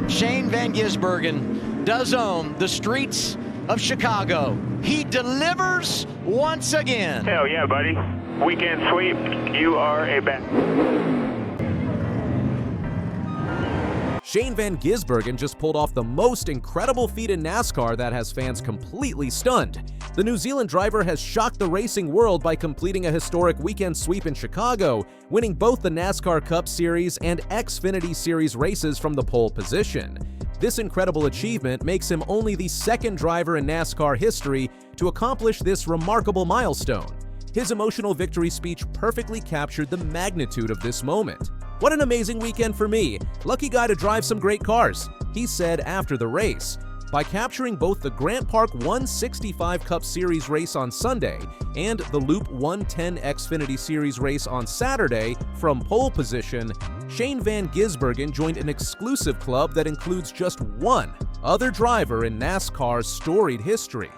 Shane Van Gisbergen does own the streets of Chicago. He delivers once again. Hell yeah, buddy. Weekend sweep, you are a bat. Shane Van Gisbergen just pulled off the most incredible feat in NASCAR that has fans completely stunned. The New Zealand driver has shocked the racing world by completing a historic weekend sweep in Chicago, winning both the NASCAR Cup Series and Xfinity Series races from the pole position. This incredible achievement makes him only the second driver in NASCAR history to accomplish this remarkable milestone. His emotional victory speech perfectly captured the magnitude of this moment. "What an amazing weekend for me. Lucky guy to drive some great cars," he said after the race. By capturing both the Grant Park 165 Cup Series race on Sunday and the Loop 110 Xfinity Series race on Saturday from pole position, Shane Van Gisbergen joined an exclusive club that includes just one other driver in NASCAR's storied history.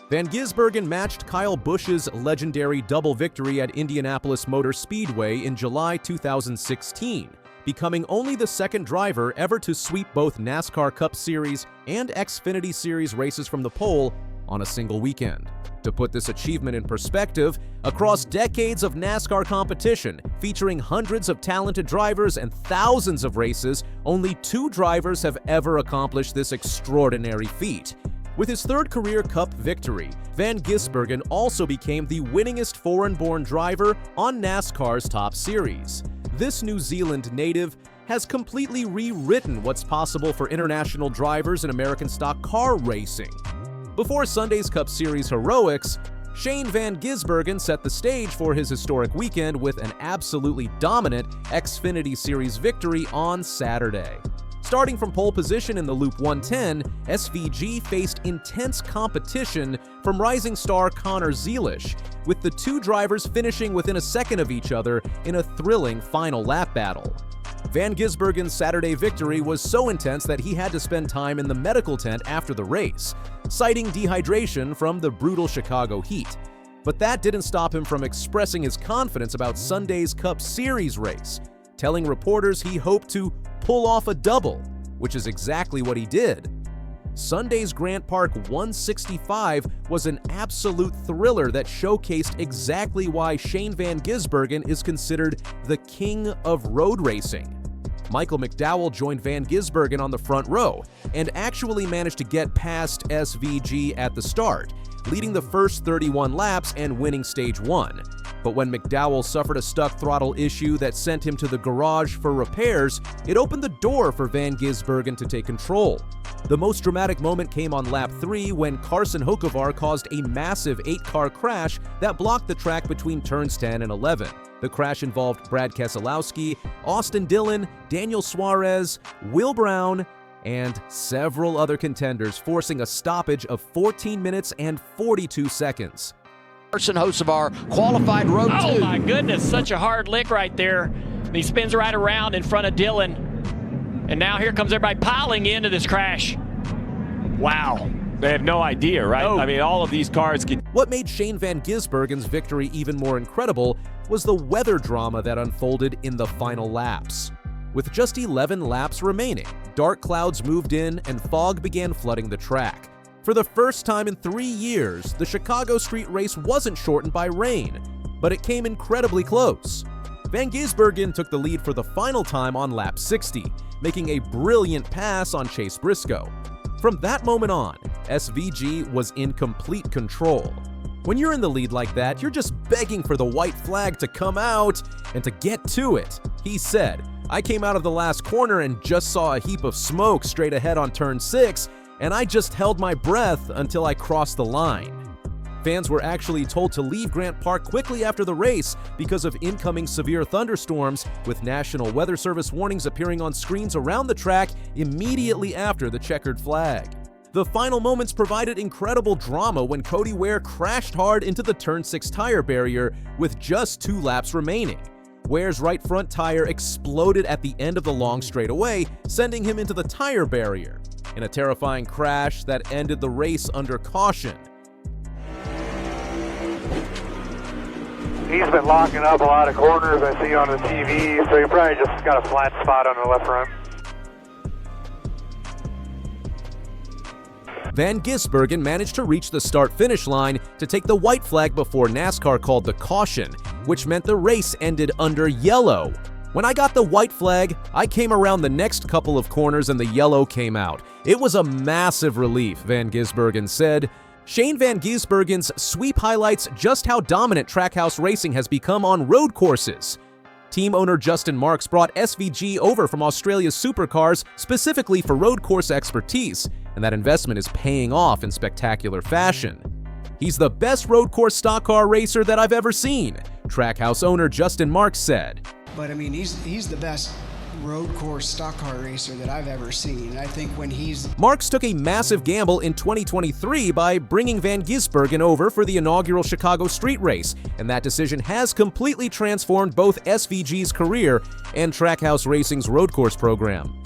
Van Gisbergen matched Kyle Busch's legendary double victory at Indianapolis Motor Speedway in July 2016, becoming only the second driver ever to sweep both NASCAR Cup Series and Xfinity Series races from the pole on a single weekend. To put this achievement in perspective, across decades of NASCAR competition, featuring hundreds of talented drivers and thousands of races, only 2 drivers have ever accomplished this extraordinary feat. With his third career Cup victory, Van Gisbergen also became the winningest foreign-born driver on NASCAR's Top Series. This New Zealand native has completely rewritten what's possible for international drivers in American stock car racing. Before Sunday's Cup Series heroics, Shane Van Gisbergen set the stage for his historic weekend with an absolutely dominant Xfinity Series victory on Saturday. Starting from pole position in the Loop 110, SVG faced intense competition from rising star Connor Zeilish, with the 2 drivers finishing within a second of each other in a thrilling final lap battle. Van Gisbergen's Saturday victory was so intense that he had to spend time in the medical tent after the race, citing dehydration from the brutal Chicago heat. But that didn't stop him from expressing his confidence about Sunday's Cup Series race, telling reporters he hoped to pull off a double, which is exactly what he did. Sunday's Grant Park 165 was an absolute thriller that showcased exactly why Shane Van Gisbergen is considered the king of road racing. Michael McDowell joined Van Gisbergen on the front row and actually managed to get past SVG at the start, leading the first 31 laps and winning Stage 1. But when McDowell suffered a stuck throttle issue that sent him to the garage for repairs, it opened the door for Van Gisbergen to take control. The most dramatic moment came on lap 3 when Carson Hocevar caused a massive 8-car crash that blocked the track between turns 10 and 11. The crash involved Brad Keselowski, Austin Dillon, Daniel Suarez, Will Brown, and several other contenders, forcing a stoppage of 14 minutes and 42 seconds. Carson Hocevar qualified road 2. Oh my goodness, such a hard lick right there. He spins right around in front of Dillon. And now here comes everybody piling into this crash. Wow. They have no idea, right? No. I mean, all of these cars can... What made Shane Van Gisbergen's victory even more incredible was the weather drama that unfolded in the final laps. With just 11 laps remaining, dark clouds moved in and fog began flooding the track. For the first time in 3 years, the Chicago street race wasn't shortened by rain, but it came incredibly close. Van Gisbergen took the lead for the final time on lap 60, making a brilliant pass on Chase Briscoe. From that moment on, SVG was in complete control. When you're in the lead like that, you're just begging for the white flag to come out and to get to it, he said. "I came out of the last corner and just saw a heap of smoke straight ahead on turn 6, and I just held my breath until I crossed the line." Fans were actually told to leave Grant Park quickly after the race because of incoming severe thunderstorms, with National Weather Service warnings appearing on screens around the track immediately after the checkered flag. The final moments provided incredible drama when Cody Ware crashed hard into the turn 6 tire barrier with just 2 laps remaining. Ware's right front tire exploded at the end of the long straightaway, sending him into the tire barrier, in a terrifying crash that ended the race under caution. He's been locking up a lot of corners I see on the TV, so he probably just got a flat spot on the left front. Van Gisbergen managed to reach the start-finish line to take the white flag before NASCAR called the caution, which meant the race ended under yellow. When I got the white flag, I came around the next couple of corners and the yellow came out. It was a massive relief, Van Gisbergen said. Shane Van Gisbergen's sweep highlights just how dominant Trackhouse racing has become on road courses. Team owner Justin Marks brought SVG over from Australia's supercars specifically for road course expertise, and that investment is paying off in spectacular fashion. He's the best road course stock car racer that I've ever seen, Trackhouse owner Justin Marks said. But I mean, he's the best road course stock car racer that I've ever seen. I think when Marks took a massive gamble in 2023 by bringing Van Gisbergen over for the inaugural Chicago street race, and that decision has completely transformed both SVG's career and Trackhouse Racing's road course program.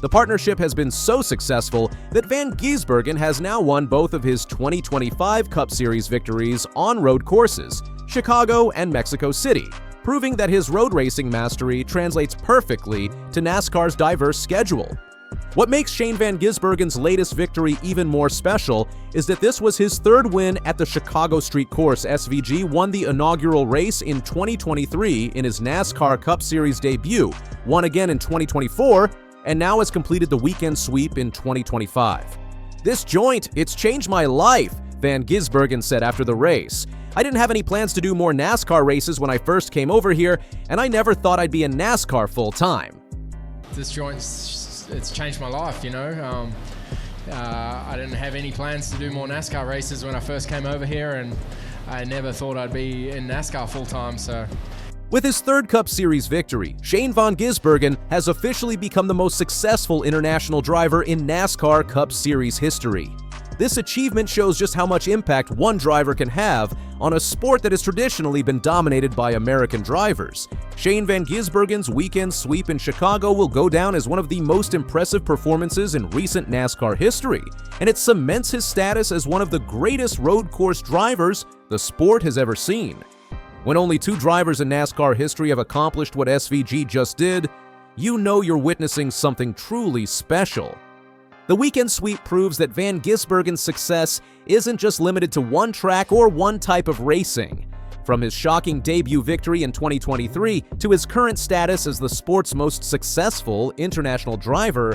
The partnership has been so successful that Van Gisbergen has now won both of his 2025 Cup Series victories on road courses, Chicago and Mexico City, proving that his road racing mastery translates perfectly to NASCAR's diverse schedule. What makes Shane Van Gisbergen's latest victory even more special is that this was his third win at the Chicago Street Course. SVG won the inaugural race in 2023 in his NASCAR Cup Series debut, won again in 2024, and now has completed the weekend sweep in 2025. "This joint, it's changed my life," Van Gisbergen said after the race. "I didn't have any plans to do more NASCAR races when I first came over here, and I never thought I'd be in NASCAR full-time." This joint's it's changed my life, you know. I didn't have any plans to do more NASCAR races when I first came over here, and I never thought I'd be in NASCAR full-time, so. With his third Cup Series victory, Shane Van Gisbergen has officially become the most successful international driver in NASCAR Cup Series history. This achievement shows just how much impact one driver can have on a sport that has traditionally been dominated by American drivers. Shane Van Gisbergen's weekend sweep in Chicago will go down as one of the most impressive performances in recent NASCAR history, and it cements his status as one of the greatest road course drivers the sport has ever seen. When only two drivers in NASCAR history have accomplished what SVG just did, you know you're witnessing something truly special. The weekend sweep proves that Van Gisbergen's success isn't just limited to one track or one type of racing. From his shocking debut victory in 2023 to his current status as the sport's most successful international driver,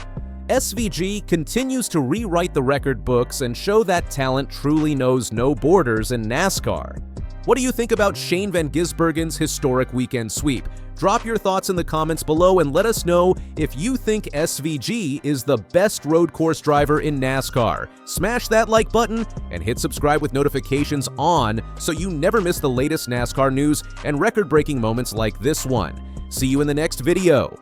SVG continues to rewrite the record books and show that talent truly knows no borders in NASCAR. What do you think about Shane Van Gisbergen's historic weekend sweep? Drop your thoughts in the comments below and let us know if you think SVG is the best road course driver in NASCAR. Smash that like button and hit subscribe with notifications on so you never miss the latest NASCAR news and record-breaking moments like this one. See you in the next video.